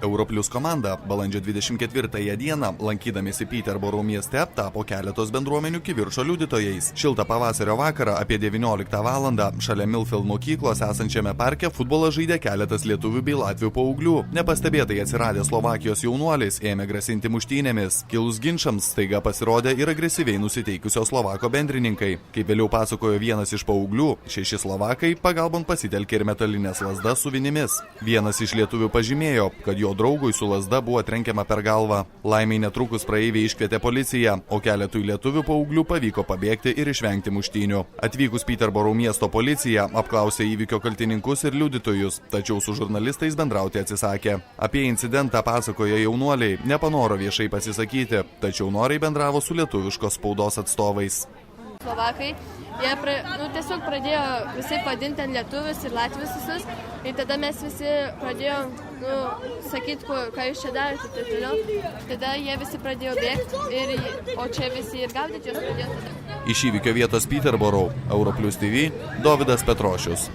Europlius komanda balandžio 24 dieną, lankydamėsi Peterboro mieste, tapo keletos bendruomenių kivirčo liudytojais. Šiltą pavasario vakarą apie 19 valandą šalia Millfield mokyklos esančiame parke futbolą žaidė keletas lietuvių bei latvių paauglių. Nepastebėtai atsiradę Slovakijos jaunuolis ėmė grasinti muštynėmis. Kilus ginčams staiga pasirodė ir agresyviai nusiteikusios Slovako bendrininkai. Kaip vėliau pasakojo vienas iš paauglių, 6 Slovakai pagalbon pasitelkė ir metalinės lazdas su vinimis. Vienas iš lietuvių pažymėjo, kad jo draugui su lazda buvo trenkiama per galvą. Laimiai netrukus praeiviai iškvietė policiją, o keletui lietuvių paauglių pavyko pabėgti ir išvengti muštynių. Atvykus Peterboro miesto policija apklausė įvykio kaltininkus ir liudytojus, tačiau su žurnalistais bendrauti atsisakė. Apie incidentą pasakoja jaunuoliai, nepanoro viešai pasisakyti, tačiau noriai bendravo su lietuviškos spaudos atstovais. Slovakai, jie tiesiog pradėjo visi padinti ant lietuvius ir latvius visus, ir tada mes visi pradėjom sakyti, ką jūs čia darote, tai toliau. Tada jie visi pradėjo bėgti, o čia visi ir gaudyti juos pradėjo. Iš įvykio vietos Peterboro, Europlius TV, Dovydas Petrošius.